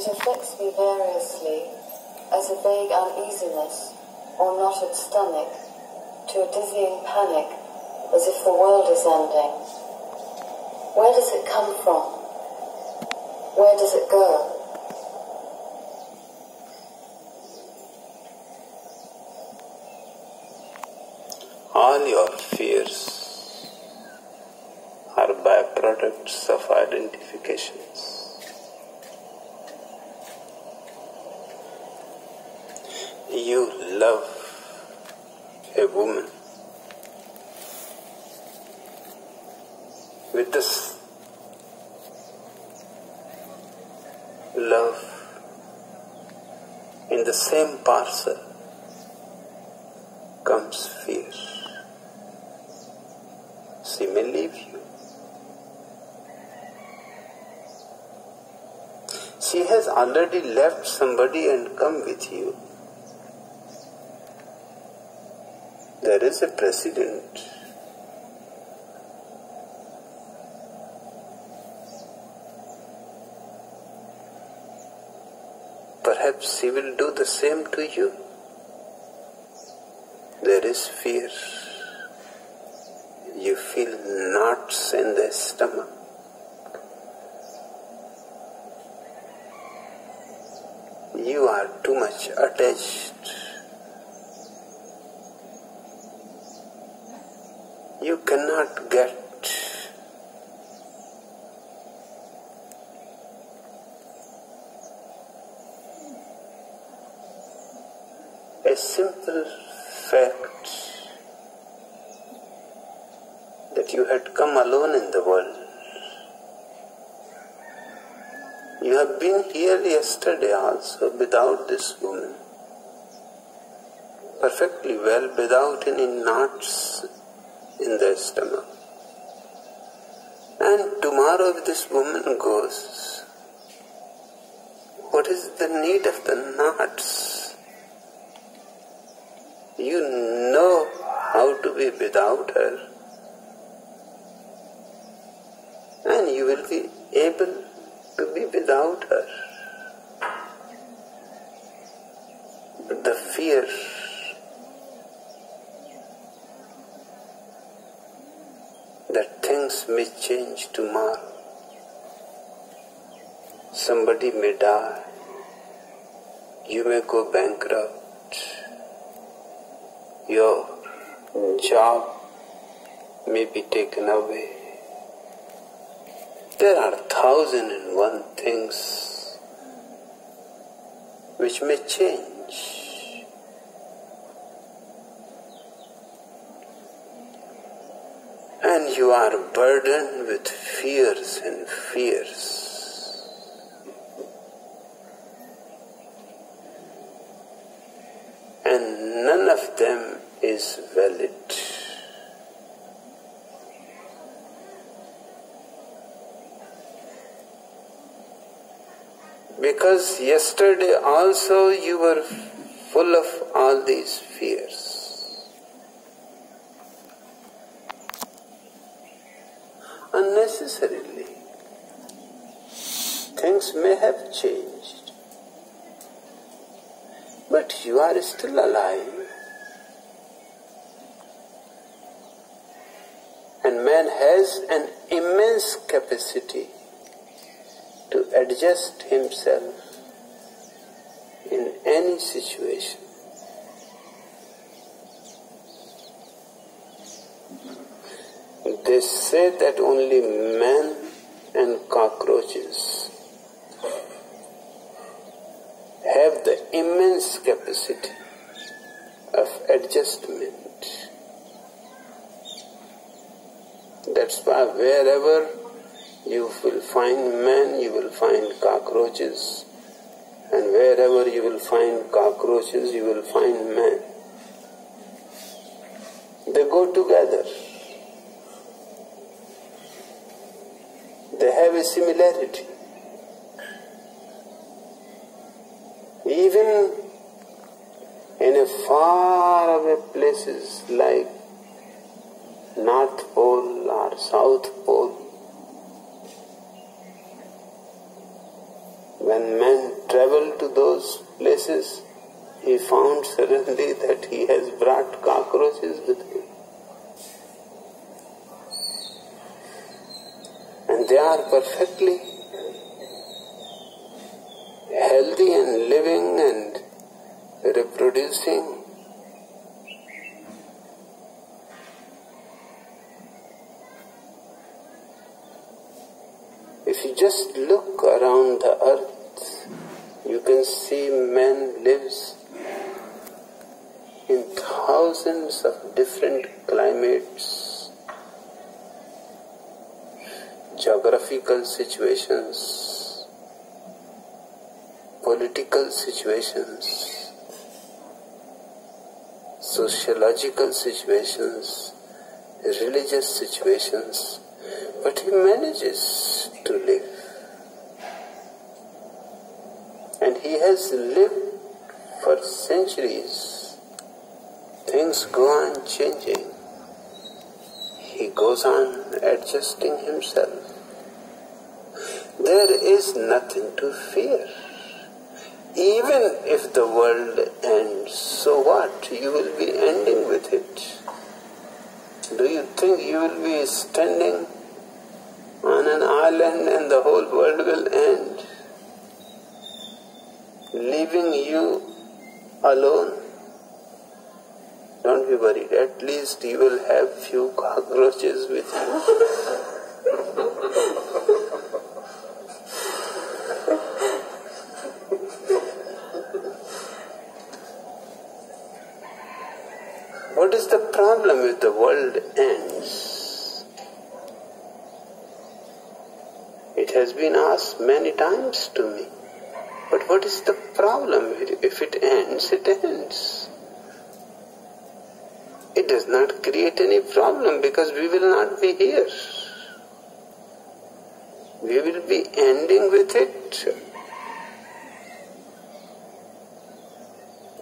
It affects me variously, as a vague uneasiness or knotted stomach, to a dizzying panic, as if the world is ending. Where does it come from? Where does it go? All your fears are byproducts of identifications. You love a woman with this love in the same parcel comes fear. She may leave you. She has already left somebody and come with you. There is a precedent. Perhaps she will do the same to you. There is fear. You feel knots in the stomach. You are too much attached. You cannot get a simple fact that you had come alone in the world. You have been here yesterday also without this woman, perfectly well, without any knots in the stomach. And tomorrow if this woman goes, what is the need of the knots? You know how to be without her, and you will be able to be without her. But the fear that things may change tomorrow, somebody may die, you may go bankrupt, your job may be taken away. There are 1,001 things which may change. And you are burdened with fears and fears. And none of them is valid. Because yesterday also you were full of all these fears. Unnecessarily. Things may have changed, but you are still alive. And man has an immense capacity to adjust himself in any situation. They say that only man and cockroaches have the immense capacity of adjustment. That's why wherever you will find man, you will find cockroaches, and wherever you will find cockroaches, you will find man. They go together. They have a similarity. Even in a far away places like North Pole or South Pole, when men travel to those places, he found suddenly that he has brought cockroaches with him. And they are perfectly healthy and living and reproducing. If you just look around the earth, you can see man lives in thousands of different climates, geographical situations, political situations, sociological situations, religious situations, but he manages to live. And he has lived for centuries. Things go on changing. He goes on adjusting himself. There is nothing to fear. Even if the world ends, so what? You will be ending with it. Do you think you will be standing on an island and the whole world will end, leaving you alone? Don't be worried. At least you will have few cockroaches with you. What is the problem if the world ends? It has been asked many times to me. But what is the problem? If it ends, it ends. It does not create any problem because we will not be here. We will be ending with it.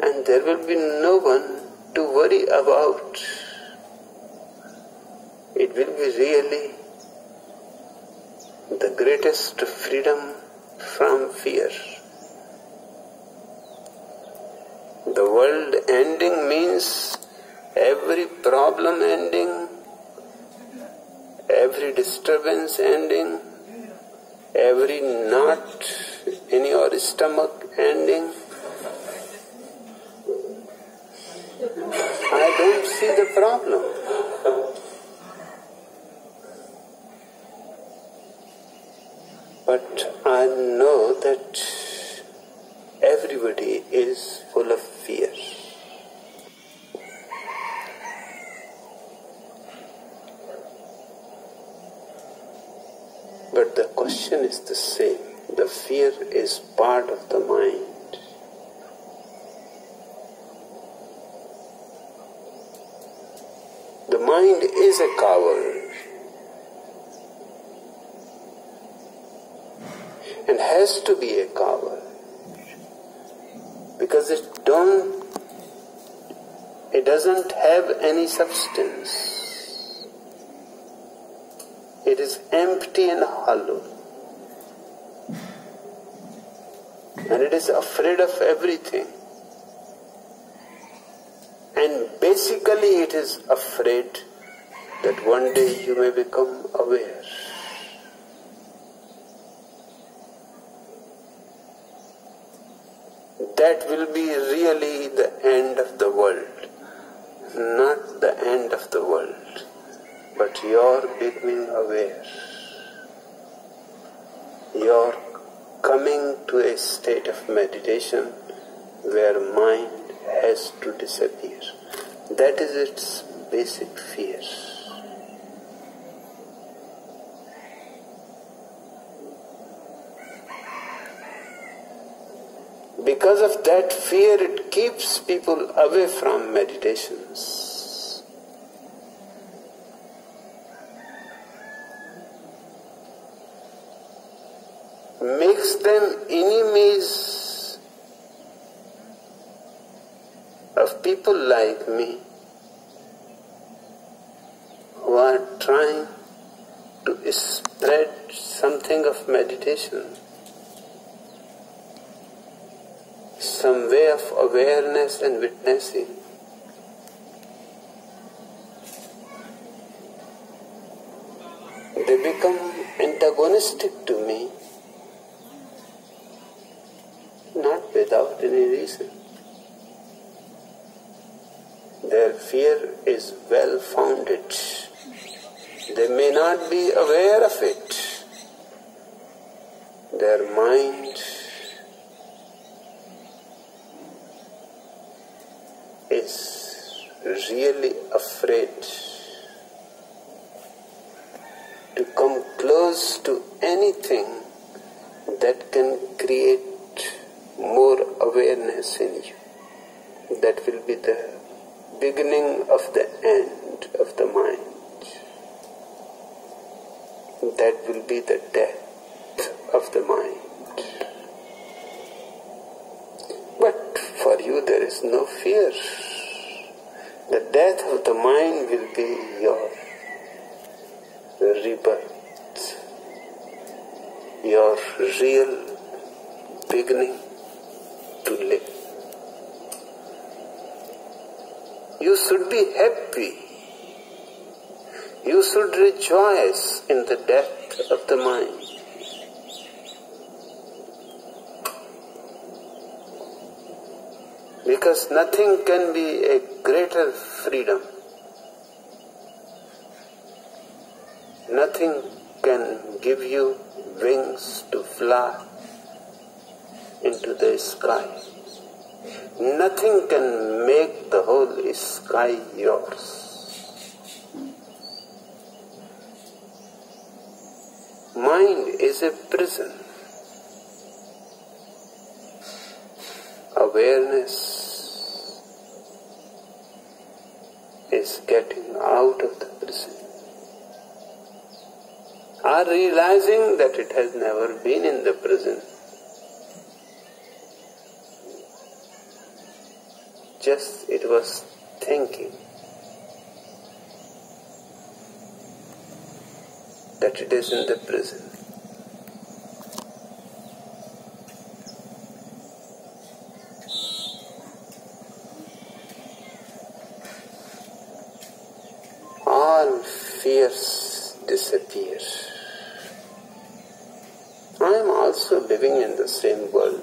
And there will be no one to worry about. It will be really the greatest freedom from fear. The world ending means every problem ending, every disturbance ending, every knot in your stomach ending. I don't see the problem. But I know that everybody is full of fear. But the question is the same. The fear is part of the mind. The mind is a coward and has to be a coward because it doesn't have any substance. It is empty and hollow, and it is afraid of everything. And basically it is afraid that one day you may become aware. That will be really the end of the world. Not the end of the world, but your becoming aware. Your coming to a state of meditation where mind has to disappear. That is its basic fear. Because of that fear, it keeps people away from meditations. Makes them enemies of people like me who are trying to spread something of meditation. some way of awareness and witnessing. They become antagonistic to me, not without any reason. Their fear is well founded. They may not be aware of it. Their mind is really afraid to come close to anything that can create more awareness in you. That will be the beginning of the end of the mind. That will be the death of the mind. But for you there is no fear. The death of the mind will be your rebirth, your real beginning to live. You should be happy. You should rejoice in the death of the mind. Because nothing can be a greater freedom. Nothing can give you wings to fly into the sky. Nothing can make the whole sky yours. Mind is a prison. Awareness is getting out of the prison, or realizing that it has never been in the prison. Just it was thinking that it is in the prison. All fears disappear. I am also living in the same world.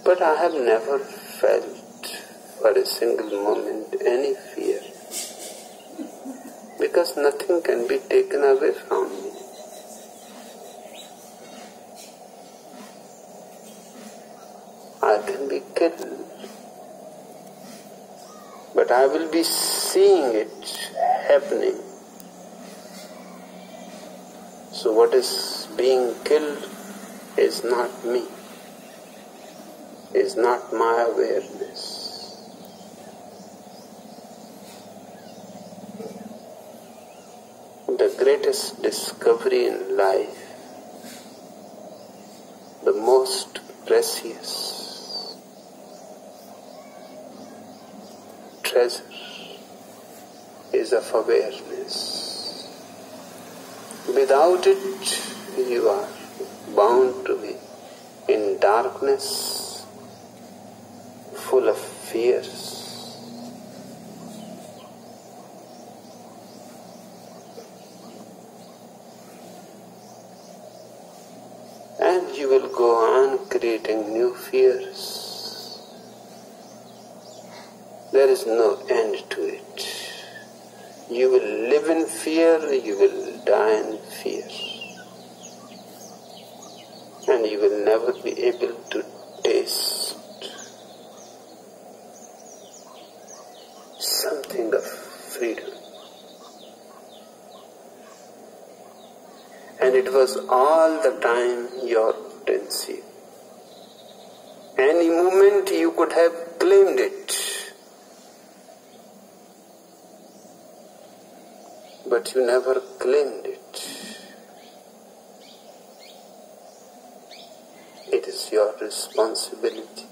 But I have never felt for a single moment any fear, because nothing can be taken away from me. I can be killed, but I will be seeing it happening. So what is being killed is not me, is not my awareness. The greatest discovery in life, the most precious treasure is of awareness. Without it, you are bound to be in darkness, full of fears. And you will go on creating new fears. There is no end to it. You will live in fear, you will die in fear. And you will never be able to taste something of freedom. And it was all the time your potency. Any moment you could have claimed it. But you never claimed it. It is your responsibility.